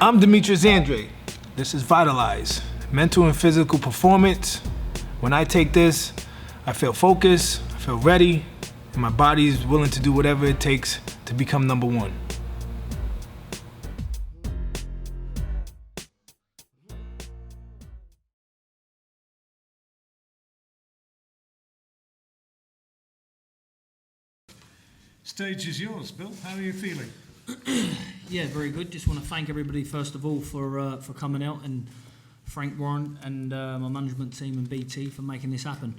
I'm Demetrius Andre. This is Vitalize, mental and physical performance. When I take this, I feel focused, I feel ready, and my body is willing to do whatever it takes to become number one. Stage is yours, Bill. How are you feeling? Yeah, very good. Just want to thank everybody first of all for coming out, and Frank Warren and my management team and BT for making this happen.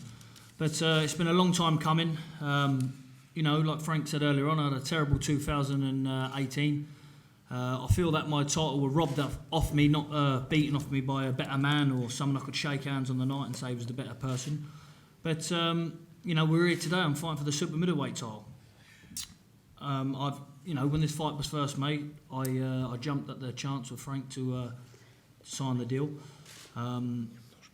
But it's been a long time coming. Like Frank said earlier on, I had a terrible 2018. I feel that my title was robbed off me, not beaten off me by a better man or someone I could shake hands on the night and say was the better person. But we're here today. I'm fighting for the super middleweight title. When this fight was first made, I jumped at the chance with Frank to sign the deal. I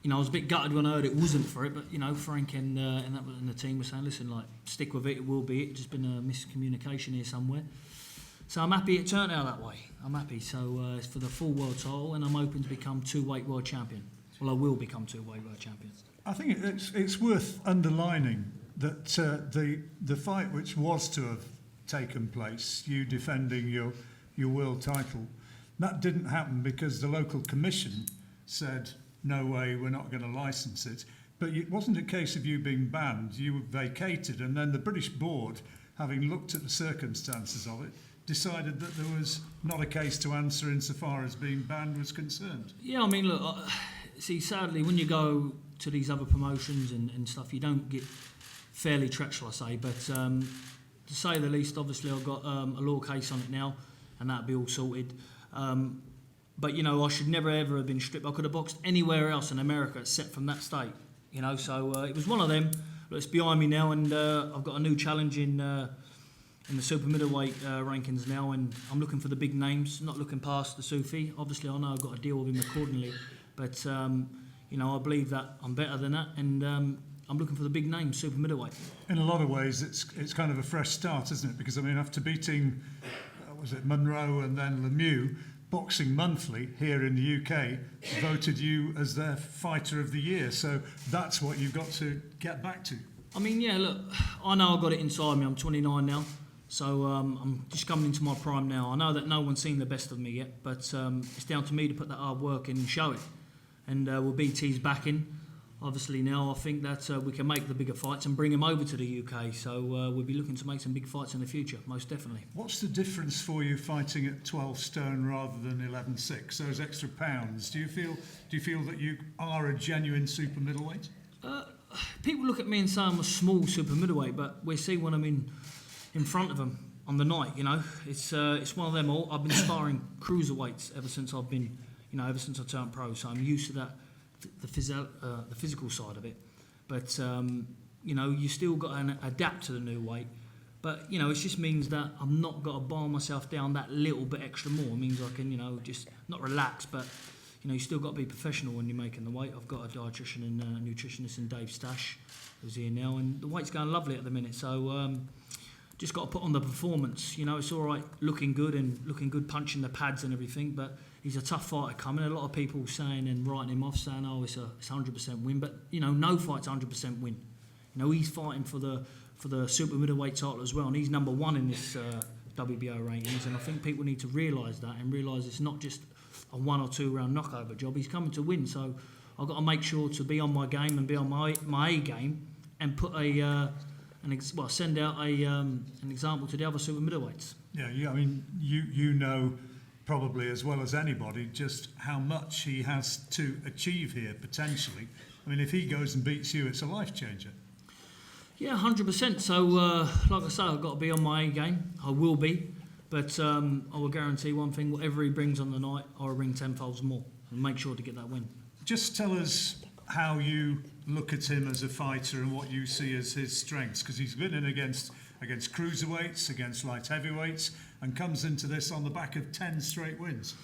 was a bit gutted when I heard it wasn't for it, but Frank and the team were saying, listen, stick with it. It will be. It's just been a miscommunication here somewhere. So I'm happy it turned out that way. I'm happy. So it's for the full world title, and I'm hoping to become two-weight world champion. Well, I will become two-weight world champion. I think it's worth underlining that the fight which was to have taken place, you defending your world title, that didn't happen because the local commission said, no way, we're not going to license it. But it wasn't a case of you being banned. You were vacated, and then the British board, having looked at the circumstances of it, decided that there was not a case to answer insofar as being banned was concerned. Yeah, I mean, look, sadly, when you go to these other promotions and stuff, you don't get fairly treated, shall I say, but to say the least, obviously I've got a law case on it now, and that'll be all sorted. But I should never ever have been stripped. I could have boxed anywhere else in America except from that state. So it was one of them. But it's behind me now, and I've got a new challenge in the super middleweight rankings now, and I'm looking for the big names, not looking past the Isufi. Obviously, I know I've got to deal with him accordingly, but I believe that I'm better than that, and I'm looking for the big names, super middleweight. In a lot of ways, it's kind of a fresh start, isn't it? Because after beating, Monroe and then Lemieux, Boxing Monthly here in the UK voted you as their fighter of the year. So that's what you've got to get back to. I mean, yeah, look, I know I've got it inside me. I'm 29 now, so I'm just coming into my prime now. I know that no one's seen the best of me yet, but it's down to me to put that hard work in and show it. And with BT's backing, obviously now I think that we can make the bigger fights and bring them over to the UK. So we'll be looking to make some big fights in the future, most definitely. What's the difference for you fighting at 12 stone rather than 11.6? Those extra pounds. Do you feel that you are a genuine super middleweight? People look at me and say I'm a small super middleweight, but we see when I'm in front of them on the night. It's one of them. I've been sparring cruiserweights ever since I've been, ever since I turned pro. So I'm used to that. The physical side of it, but you still got to adapt to the new weight. But it just means that I'm not got to bar myself down that little bit extra more. It means I can just not relax, but you still got to be professional when you're making the weight. I've got a dietitian and a nutritionist in Dave Stash, who's here now, and the weight's going lovely at the minute. So just got to put on the performance. It's all right looking good, punching the pads and everything, but he's a tough fighter coming. A lot of people saying and writing him off, saying, "Oh, it's 100% win," but no fight's 100% win. He's fighting for the super middleweight title as well, and he's number one in this WBO rankings. And I think people need to realise that and realise it's not just a 1 or 2 round knockover job. He's coming to win, so I've got to make sure to be on my game and be on my A game and put send out an example to the other super middleweights. Yeah. I mean, you know probably as well as anybody just how much he has to achieve here potentially. I mean, if he goes and beats you, it's a life changer. Yeah, 100%. So, like I say, I've got to be on my A game. I will be, but I will guarantee one thing: whatever he brings on the night, I'll bring tenfolds more and make sure to get that win. Just tell us how you look at him as a fighter and what you see as his strengths, because he's been in against cruiserweights, against light heavyweights, and comes into this on the back of 10 straight wins.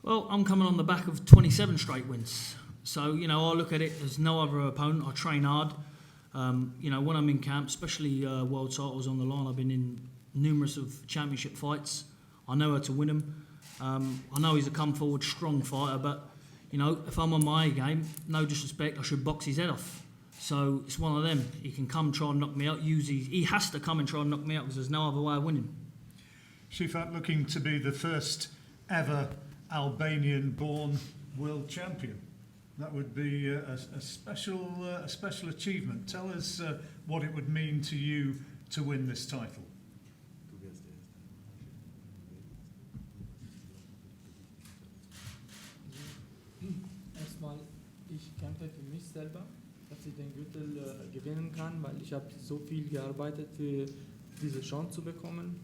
Well, I'm coming on the back of 27 straight wins. So, I look at it as no other opponent. I train hard. When I'm in camp, especially world titles on the line, I've been in numerous of championship fights. I know how to win them. I know he's a come forward strong fighter, but you know, if I'm on my A game, no disrespect, I should box his head off. So it's one of them. He can come try and knock me out. He has to come and try and knock me out because there's no other way of winning. Shefat looking to be the first ever Albanian-born world champion. That would be a special achievement. Tell us what it would mean to you to win this title. Erstmal, ich kämpfe für mich selber, dass ich den Gürtel gewinnen kann, weil ich habe so viel gearbeitet für diese Chance zu bekommen,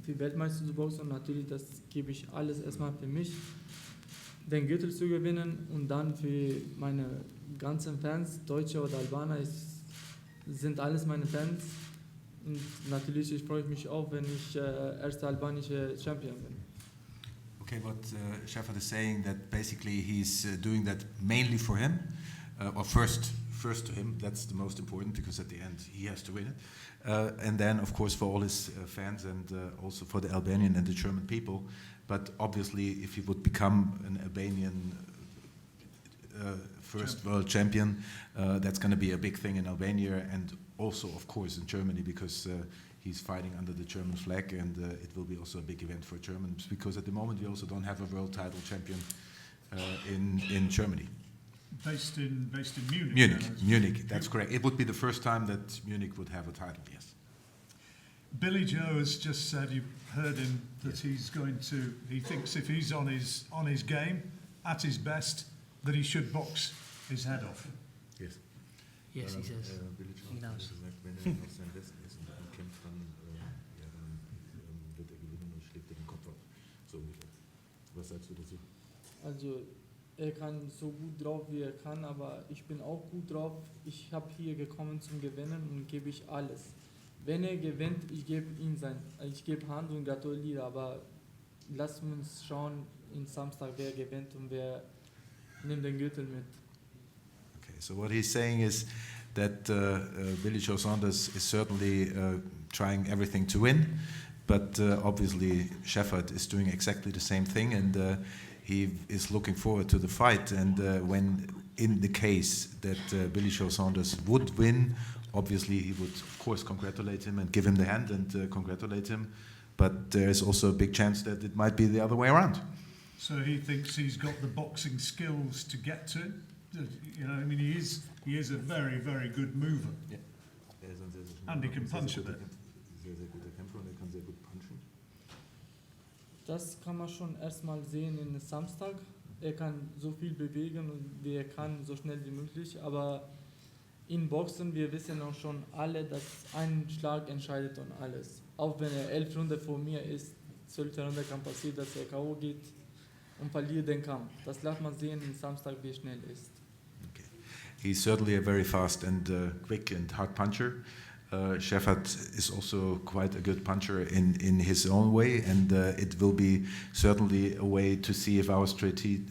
für Weltmeister zu boxen und natürlich das gebe ich alles erstmal für mich, den Gürtel zu gewinnen und dann für meine ganzen Fans, Deutsche oder Albaner, sind alles meine Fans und natürlich ich freue mich auch, wenn ich erster albanischer Champion bin. Okay, what Shefat is saying that basically he's doing that mainly for him, or first to him. That's the most important because at the end he has to win it, and then of course for all his fans and also for the Albanian and the German people. But obviously, if he would become an Albanian first world champion, that's going to be a big thing in Albania and also of course in Germany because. He's fighting under the German flag, and it will be also a big event for Germans because at the moment we also don't have a world title champion in Germany. Based in Munich. Munich. That's correct. It would be the first time that Munich would have a title. Yes. Billy Joe has just said, you heard him, that he thinks if he's on his game, at his best, that he should box his head off. Yes. Yes, he says. He knows. Was sagst du dazu? Also er kann so gut drauf wie er kann, aber ich bin auch gut drauf. Ich habe hier gekommen zum Gewinnen und gebe ich alles. Wenn er gewinnt, ich gebe Hand und gratuliere, aber lass uns schauen in Samstag, wer gewinnt und wer nimmt den Gürtel mit. Okay, so what he's saying is that Billy Joe Saunders is certainly trying everything to win. But obviously Shefat is doing exactly the same thing and he is looking forward to the fight and when in the case that Billy Joe Saunders would win, obviously he would of course congratulate him and give him the hand and congratulate him, but there is also a big chance that it might be the other way around. So he thinks he's got the boxing skills to get to it. You know, I mean he is a very, very good mover. Yeah. And he can punch a bit. Das kann man schon erstmal sehen in Samstag. Er kann so viel bewegen und wie er kann, so schnell wie möglich. Aber in Boxen, wir wissen auch schon alle, dass ein Schlag entscheidet und alles. Auch wenn er 11 Runden vor mir ist, 12. Runde kann passieren, dass er K.O. geht und verliert den Kampf. Das lässt man sehen in Samstag, wie schnell er ist. Okay. He's certainly a very fast and quick and hard puncher. Shefat is also quite a good puncher in his own way, and it will be certainly a way to see if our strategy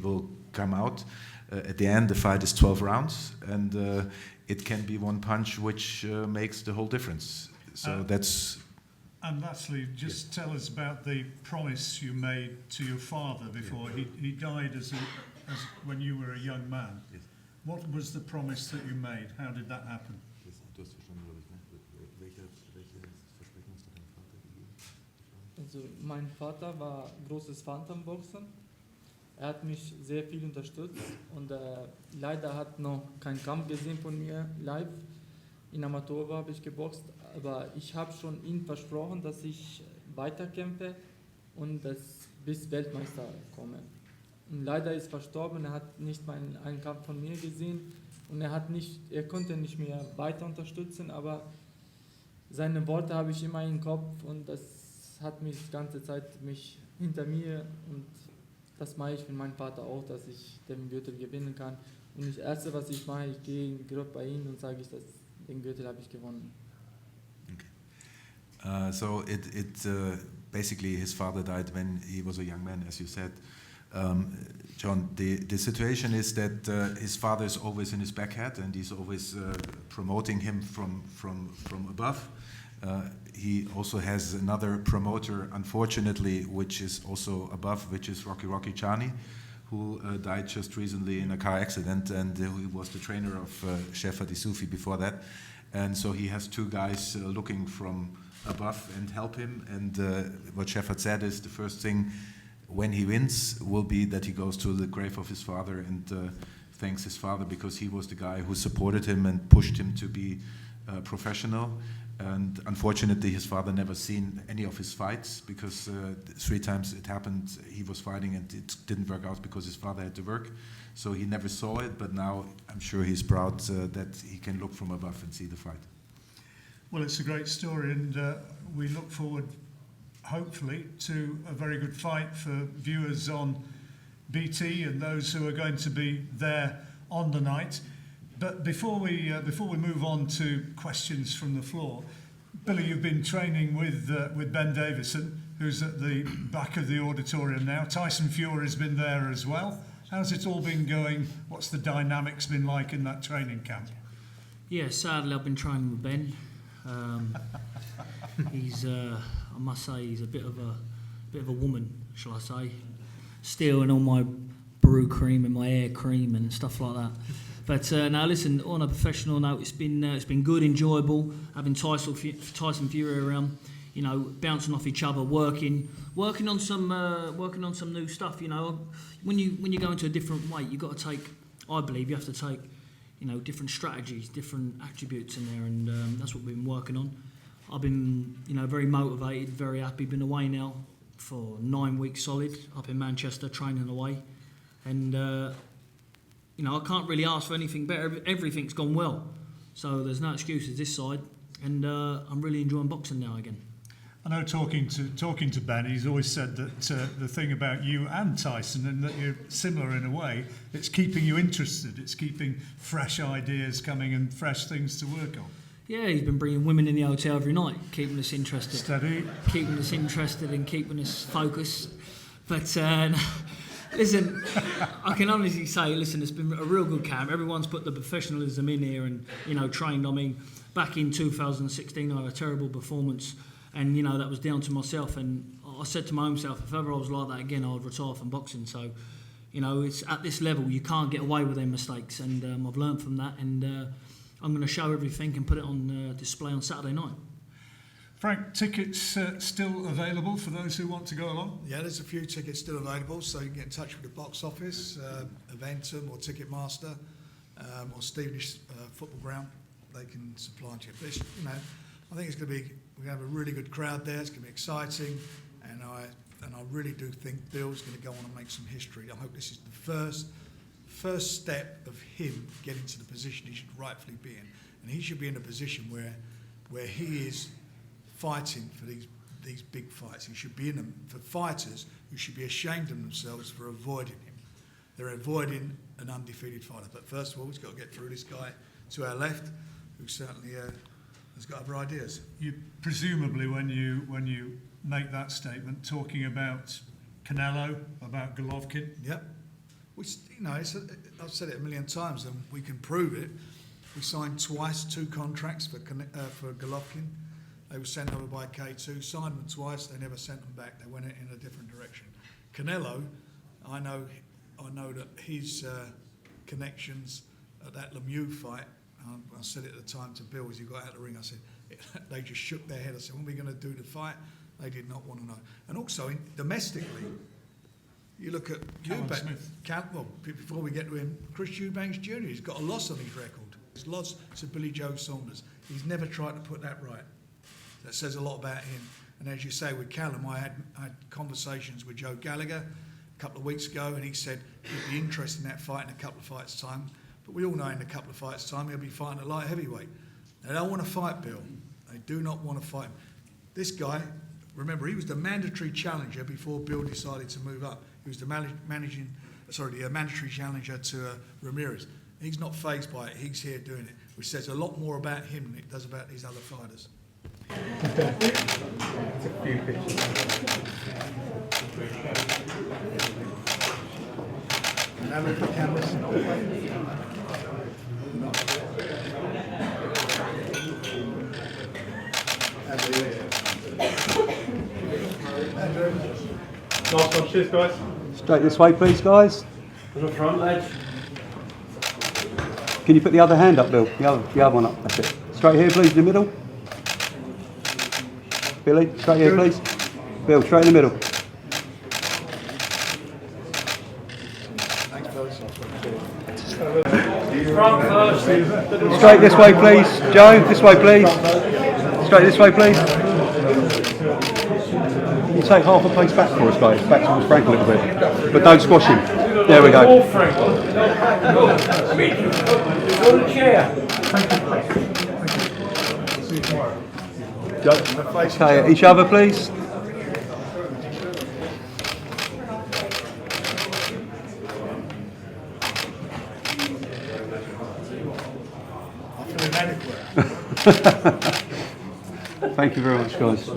will come out. At the end, the fight is 12 rounds, and it can be one punch which makes the whole difference. So that's. And lastly, just tell us about the promise you made to your father before he died as when you were a young man. Yes. What was the promise that you made? How did that happen? Also mein Vater war großes Phantomboxer. Er hat mich sehr viel unterstützt und leider hat noch keinen Kampf gesehen von mir live. In Amateur habe ich geboxt, aber ich habe schon ihm versprochen, dass ich weiterkämpfe und dass bis Weltmeister komme. Und leider ist verstorben, er hat nicht einen Kampf von mir gesehen und er konnte nicht mehr weiter unterstützen, aber seine Worte habe ich immer im Kopf und das hat mich die ganze Zeit hinter mir und das mache ich für meinen Vater auch, dass ich den Gürtel gewinnen kann. Und das Erste, was ich mache, ich gehe grob bei ihm und sage dass den Gürtel habe ich gewonnen. Okay. So basically his father died when he was a young man, as you said. John, the situation is that his father is always in his back head and he's always promoting him from above. He also has another promoter, unfortunately, which is also above, which is Rocky Chani, who died just recently in a car accident, and he was the trainer of Shefat Isufi before that. And so he has two guys looking from above and help him. And what Shefat said is the first thing when he wins will be that he goes to the grave of his father and thanks his father, because he was the guy who supported him and pushed him to be professional. And unfortunately, his father never seen any of his fights, because 3 times it happened, he was fighting and it didn't work out because his father had to work. So he never saw it, but now I'm sure he's proud that he can look from above and see the fight. Well, it's a great story, and we look forward, hopefully, to a very good fight for viewers on BT and those who are going to be there on the night. But before we move on to questions from the floor, Billy, you've been training with Ben Davison, who's at the back of the auditorium now. Tyson Fury has been there as well. How's it all been going? What's the dynamics been like in that training camp? Yeah, sadly, I've been training with Ben. He's, I must say, he's a bit of a woman, shall I say? Stealing all my brew cream and my hair cream and stuff like that. But now, listen, on a professional note, it's been good, enjoyable, having Tyson Fury around. You know, bouncing off each other, working on some new stuff. You know, when you go into a different weight, you got to take. I believe you have to take, you know, different strategies, different attributes in there, and that's what we've been working on. I've been, you know, very motivated, very happy. Been away now for 9 weeks solid, up in Manchester, training away, and you know, I can't really ask for anything better. Everything's gone well, so there's no excuses this side, and I'm really enjoying boxing now again. I know talking to Ben, he's always said that the thing about you and Tyson, and that you're similar in a way, it's keeping you interested, it's keeping fresh ideas coming and fresh things to work on. Yeah, he's been bringing women in the hotel every night, keeping us interested. Steady. Keeping us interested and keeping us focused. But listen, I can honestly say, listen, it's been a real good camp. Everyone's put the professionalism in here and, you know, trained. I mean, back in 2016, I had a terrible performance. And, you know, that was down to myself. And I said to my own self, if ever I was like that again, I would retire from boxing. So, you know, it's at this level, you can't get away with them mistakes. And I've learned from that. And I'm going to show everything and put it on display on Saturday night. Frank, tickets still available for those who want to go along? Yeah, there's a few tickets still available. So you can get in touch with the box office, Eventum or Ticketmaster, or Stevenage Football Ground. They can supply to you. But you know, I think it's going to be. We have a really good crowd there. It's going to be exciting, and I really do think Bill's going to go on and make some history. I hope this is the first step of him getting to the position he should rightfully be in, and he should be in a position where he is fighting for these big fights. He should be in them for fighters who should be ashamed of themselves for avoiding him. They're avoiding an undefeated fighter. But first of all, he's got to get through this guy to our left, who certainly has got other ideas. You presumably, when you make that statement, talking about Canelo, about Golovkin. Yep. Which, you know, I've said it a million times, and we can prove it. We signed twice 2 contracts for Golovkin. They were sent over by K2, signed them twice. They never sent them back. They went in a different direction. Canelo, I know that his connections at that Lemieux fight. I said it at the time to Bill as he got out of the ring. I said, they just shook their head. I said, when are we going to do the fight? They did not want to know. And also, domestically, you look at Eubank. Well, before we get to him, Chris Eubanks Jr., he's got a loss on his record. He's lost to Billy Joe Saunders. He's never tried to put that right. That says a lot about him. And as you say, with Callum, I had conversations with Joe Gallagher a couple of weeks ago, and he said he'd be interested in that fight in a couple of fights' time. But we all know in a couple of fights' time he'll be fighting a light heavyweight. They don't want to fight Bill. They do not want to fight him. This guy, remember, he was the mandatory challenger before Bill decided to move up. He was the mandatory challenger to Ramirez. He's not fazed by it. He's here doing it, which says a lot more about him than it does about these other fighters. A few pictures. Now with the cameras. Nice one, cheers guys. Straight this way, please, guys. To the front, lads. Can you put the other hand up, Bill? The other one up. That's it. Straight here, please, in the middle. Billy, straight here, please. Bill, straight in the middle. Front first. Straight this way, please. Joe, this way, please. Straight this way, please. Can you take half a place back for us, guys? Back towards Frank a little bit. But don't squash him. There we go. All Frank. Go to the chair. Okay, each other, please. Thank you very much, guys.